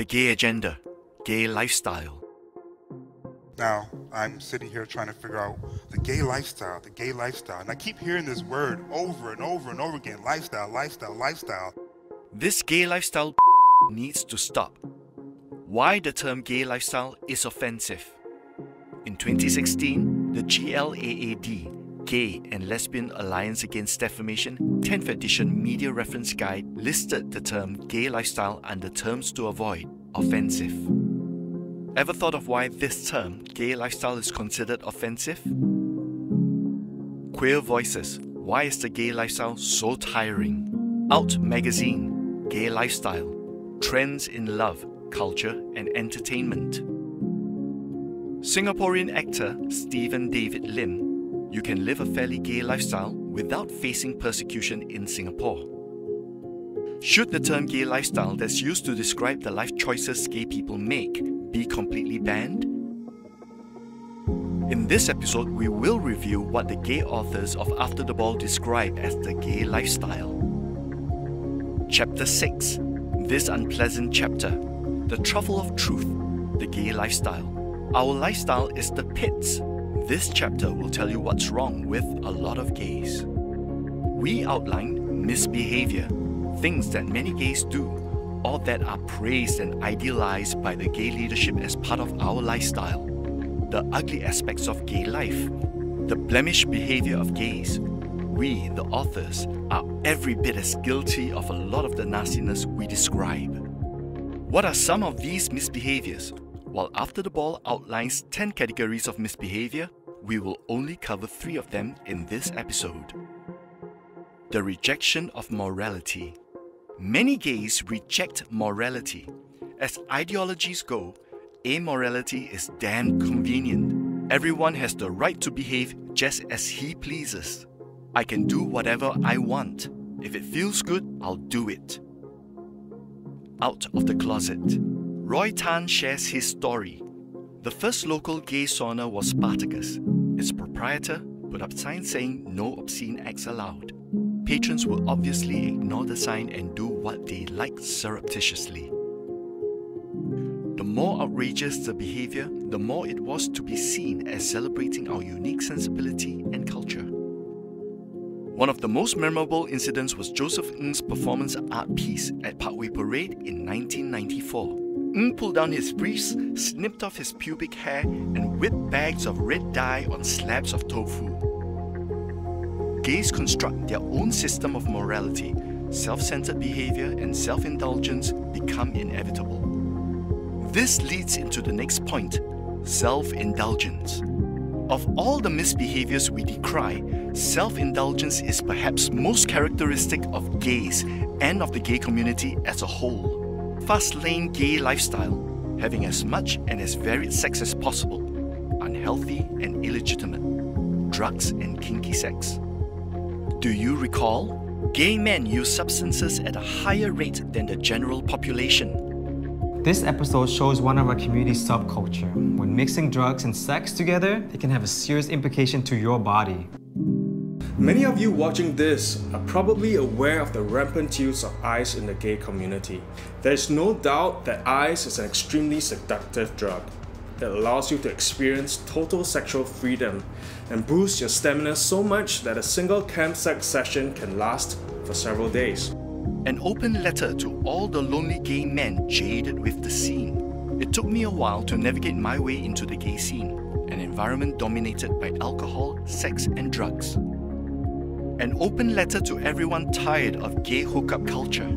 The gay agenda, gay lifestyle. Now, I'm sitting here trying to figure out the gay lifestyle, and I keep hearing this word over and over and over again, lifestyle. This gay lifestyle needs to stop. Why the term gay lifestyle is offensive. In 2016, the GLAAD, Gay and Lesbian Alliance Against Defamation 10th edition media reference guide listed the term gay lifestyle under terms to avoid offensive. Ever thought of why this term, gay lifestyle, is considered offensive? Queer voices, why is the gay lifestyle so tiring? Out magazine, gay lifestyle, trends in love, culture and entertainment. Singaporean actor Stephen David Lim, you can live a fairly gay lifestyle without facing persecution in Singapore. Should the term gay lifestyle that's used to describe the life choices gay people make be completely banned? In this episode, we will review what the gay authors of After the Ball describe as the gay lifestyle. Chapter 6. This unpleasant chapter. The truffle of truth. The gay lifestyle. Our lifestyle is the pits. This chapter will tell you what's wrong with a lot of gays. We outline misbehavior, things that many gays do, or that are praised and idealized by the gay leadership as part of our lifestyle. The ugly aspects of gay life, the blemished behavior of gays. We, the authors, are every bit as guilty of a lot of the nastiness we describe. What are some of these misbehaviors? While After the Ball outlines 10 categories of misbehavior, we will only cover 3 of them in this episode. The rejection of morality. Many gays reject morality. As ideologies go, amorality is damn convenient. Everyone has the right to behave just as he pleases. I can do whatever I want. If it feels good, I'll do it. Out of the closet. Roy Tan shares his story. The first local gay sauna was Spartacus. Its proprietor put up signs saying no obscene acts allowed. Patrons would obviously ignore the sign and do what they liked surreptitiously. The more outrageous the behavior, the more it was to be seen as celebrating our unique sensibility and culture. One of the most memorable incidents was Joseph Ng's performance art piece at Parkway Parade in 1994. Ng pulled down his briefs, snipped off his pubic hair, and whipped bags of red dye on slabs of tofu. Gays construct their own system of morality. Self-centered behaviour and self-indulgence become inevitable. This leads into the next point, self-indulgence. Of all the misbehaviours we decry, self-indulgence is perhaps most characteristic of gays and of the gay community as a whole. Fast-lane gay lifestyle, having as much and as varied sex as possible, unhealthy and illegitimate, drugs and kinky sex. Do you recall? Gay men use substances at a higher rate than the general population. This episode shows one of our community's subculture. When mixing drugs and sex together, it can have a serious implication to your body. Many of you watching this are probably aware of the rampant use of ice in the gay community. There is no doubt that ice is an extremely seductive drug. It allows you to experience total sexual freedom and boosts your stamina so much that a single camp sex session can last for several days. An open letter to all the lonely gay men jaded with the scene. It took me a while to navigate my way into the gay scene, an environment dominated by alcohol, sex and drugs. An open letter to everyone tired of gay hookup culture.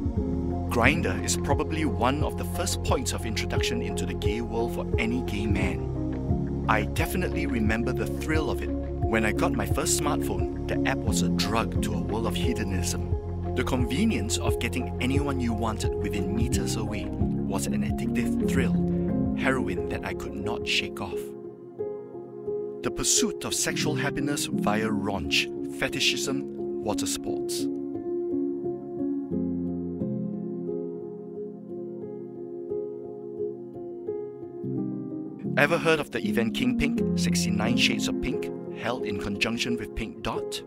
Grindr is probably one of the first points of introduction into the gay world for any gay man. I definitely remember the thrill of it. When I got my first smartphone, the app was a drug to a world of hedonism. The convenience of getting anyone you wanted within meters away was an addictive thrill, heroin that I could not shake off. The pursuit of sexual happiness via raunch, fetishism, water sports. Ever heard of the event King Pink, 69 Shades of Pink, held in conjunction with Pink Dot?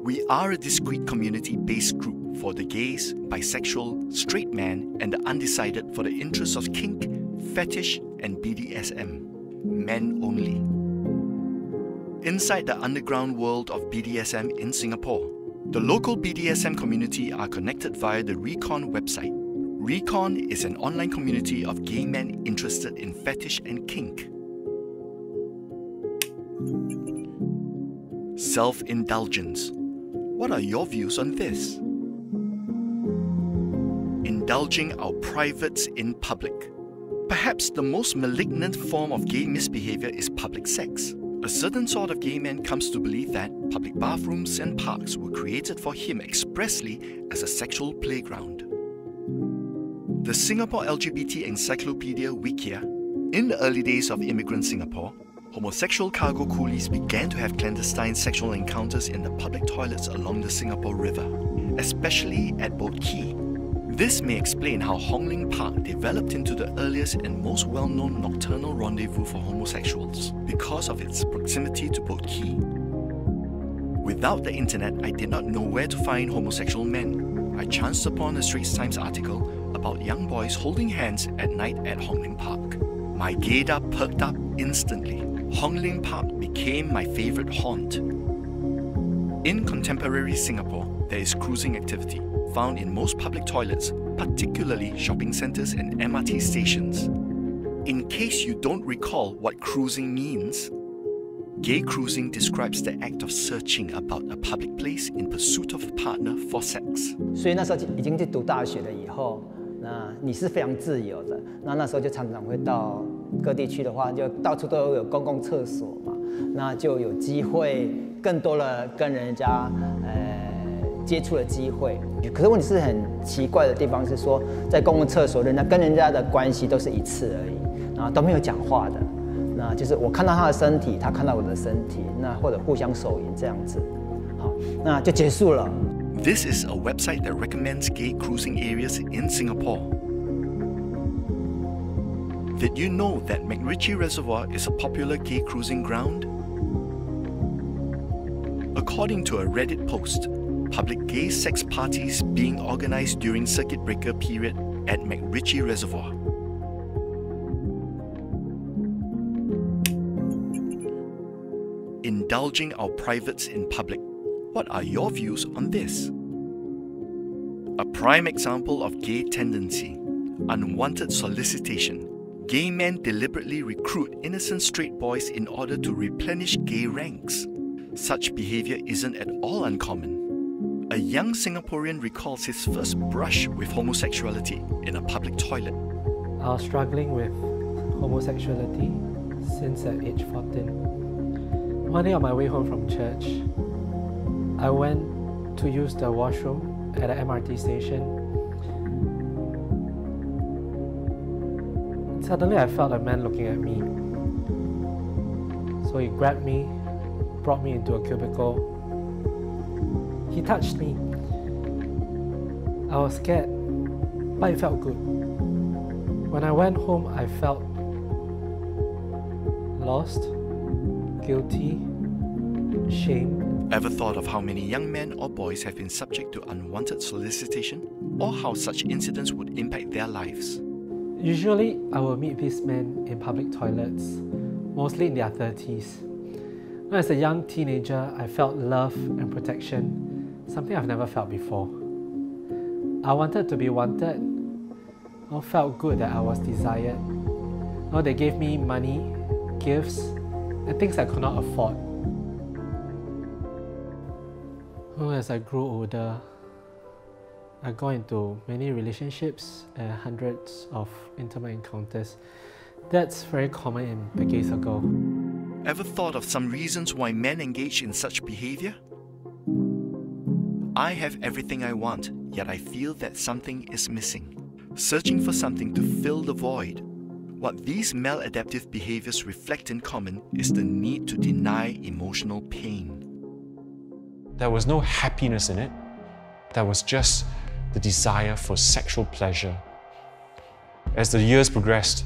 We are a discrete community-based group for the gays, bisexual, straight man, and the undecided for the interests of kink, fetish, and BDSM. Men only. Inside the underground world of BDSM in Singapore, the local BDSM community are connected via the Recon website. Recon is an online community of gay men interested in fetish and kink. Self-Indulgence. What are your views on this? Indulging our privates in public. Perhaps the most malignant form of gay misbehavior is public sex. A certain sort of gay man comes to believe that public bathrooms and parks were created for him expressly as a sexual playground. The Singapore LGBT Encyclopedia Wikia. In the early days of immigrant Singapore, homosexual cargo coolies began to have clandestine sexual encounters in the public toilets along the Singapore River, especially at Boat Quay. This may explain how Hong Lim Park developed into the earliest and most well-known nocturnal rendezvous for homosexuals because of its proximity to Boat Quay. Without the internet, I did not know where to find homosexual men. I chanced upon a Straits Times article about young boys holding hands at night at Hong Lim Park. My gaydar perked up instantly. Hong Lim Park became my favourite haunt. In contemporary Singapore, there is cruising activity, found in most public toilets, particularly shopping centres and MRT stations. In case you don't recall what cruising means, gay cruising describes the act of searching about a public place in pursuit of a partner for sex. 所以那时候已经去读大学了以后，那你是非常自由的。那时候就常常会到各地区的话，就到处都有公共厕所嘛，那就有机会更多的跟人家接触的机会。可是问题是很奇怪的地方是说，在公共厕所，人家的关系都是一次而已，然后都没有讲话的。那就是我看到他的身体，他看到我的身体，那或者互相手淫这样子，好，那就结束了。This is a website that recommends gay cruising areas in Singapore. Did you know that MacRitchie Reservoir is a popular gay cruising ground? According to a Reddit post, public gay sex parties being organized during circuit breaker period at MacRitchie Reservoir. Indulging our privates in public. What are your views on this? A prime example of gay tendency, unwanted solicitation. Gay men deliberately recruit innocent straight boys in order to replenish gay ranks. Such behaviour isn't at all uncommon. A young Singaporean recalls his first brush with homosexuality in a public toilet. I was struggling with homosexuality since at age 14. One day on my way home from church, I went to use the washroom at an MRT station. Suddenly I felt a man looking at me. So he grabbed me, brought me into a cubicle. He touched me. I was scared, but it felt good. When I went home, I felt lost, guilty, shame. Ever thought of how many young men or boys have been subject to unwanted solicitation, or how such incidents would impact their lives? Usually, I will meet these men in public toilets, mostly in their 30s. As a young teenager, I felt love and protection, something I've never felt before. I wanted to be wanted. I felt good that I was desired. They gave me money, gifts, and things I could not afford. As I grew older, I got into many relationships and hundreds of intimate encounters. That's very common in the gay circle. Ever thought of some reasons why men engage in such behaviour? I have everything I want, yet I feel that something is missing. Searching for something to fill the void. What these maladaptive behaviours reflect in common is the need to deny emotional pain. There was no happiness in it. There was just the desire for sexual pleasure. As the years progressed,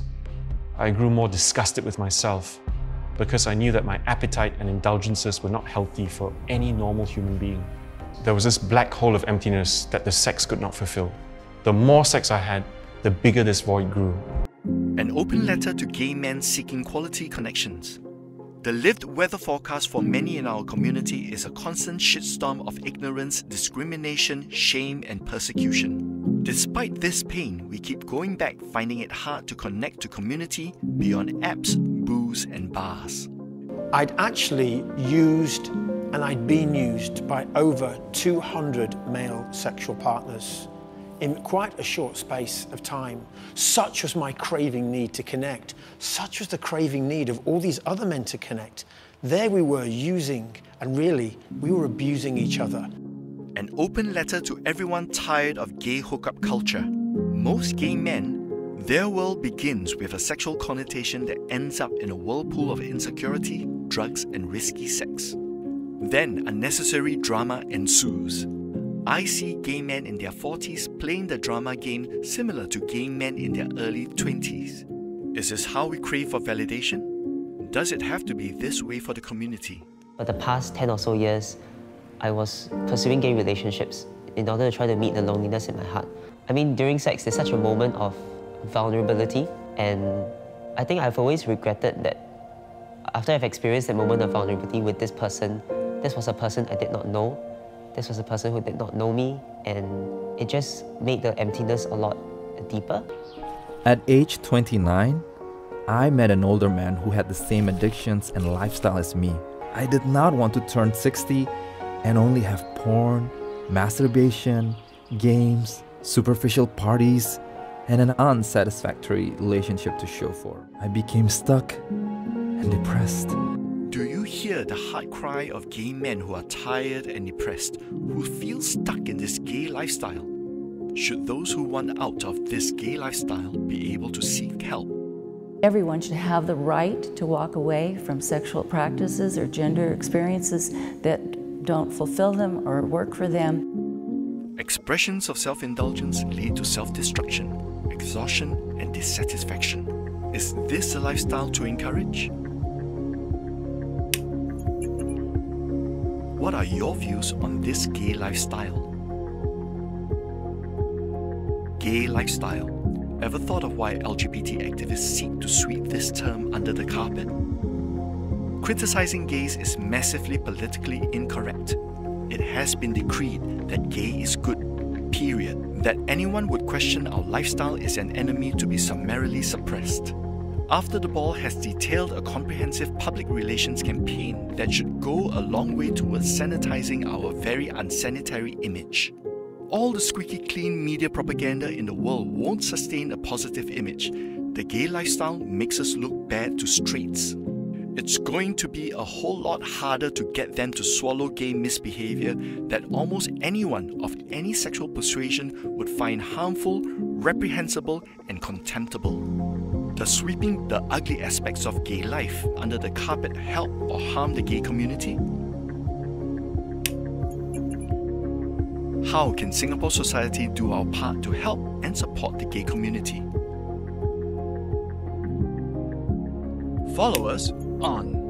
I grew more disgusted with myself because I knew that my appetite and indulgences were not healthy for any normal human being. there was this black hole of emptiness that the sex could not fulfill. The more sex I had, the bigger this void grew. An open letter to gay men seeking quality connections. The lived weather forecast for many in our community is a constant shitstorm of ignorance, discrimination, shame, and persecution. Despite this pain, we keep going back, finding it hard to connect to community beyond apps, booze, and bars. I'd actually used and I'd been used by over 200 male sexual partners in quite a short space of time. Such was my craving need to connect. Such was the craving need of all these other men to connect. There we were using, and really, we were abusing each other. An open letter to everyone tired of gay hookup culture. Most gay men, their world begins with a sexual connotation that ends up in a whirlpool of insecurity, drugs, and risky sex. Then unnecessary drama ensues. I see gay men in their 40s playing the drama game similar to gay men in their early 20s. Is this how we crave for validation? Does it have to be this way for the community? For the past 10 or so years, I was pursuing gay relationships in order to try to meet the loneliness in my heart. I mean, during sex, there's such a moment of vulnerability, and I think I've always regretted that after I've experienced that moment of vulnerability with this person, this was a person I did not know. This was a person who did not know me, and it just made the emptiness a lot deeper. At age 29, I met an older man who had the same addictions and lifestyle as me. I did not want to turn 60 and only have porn, masturbation, games, superficial parties, and an unsatisfactory relationship to show for. I became stuck and depressed. Do you hear the heart cry of gay men who are tired and depressed, who feel stuck in this gay lifestyle? Should those who want out of this gay lifestyle be able to seek help? Everyone should have the right to walk away from sexual practices or gender experiences that don't fulfill them or work for them. Expressions of self-indulgence lead to self-destruction, exhaustion, and dissatisfaction. Is this a lifestyle to encourage? What are your views on this gay lifestyle? Gay lifestyle. Ever thought of why LGBT activists seek to sweep this term under the carpet? Criticizing gays is massively politically incorrect. It has been decreed that gay is good, period. That anyone would question our lifestyle is an enemy to be summarily suppressed. After the Ball has detailed a comprehensive public relations campaign that should go a long way towards sanitizing our very unsanitary image. All the squeaky clean media propaganda in the world won't sustain a positive image. The gay lifestyle makes us look bad to straights. It's going to be a whole lot harder to get them to swallow gay misbehavior that almost anyone of any sexual persuasion would find harmful, reprehensible, and contemptible. Does sweeping the ugly aspects of gay life under the carpet help or harm the gay community? How can Singapore society do our part to help and support the gay community? Follow us on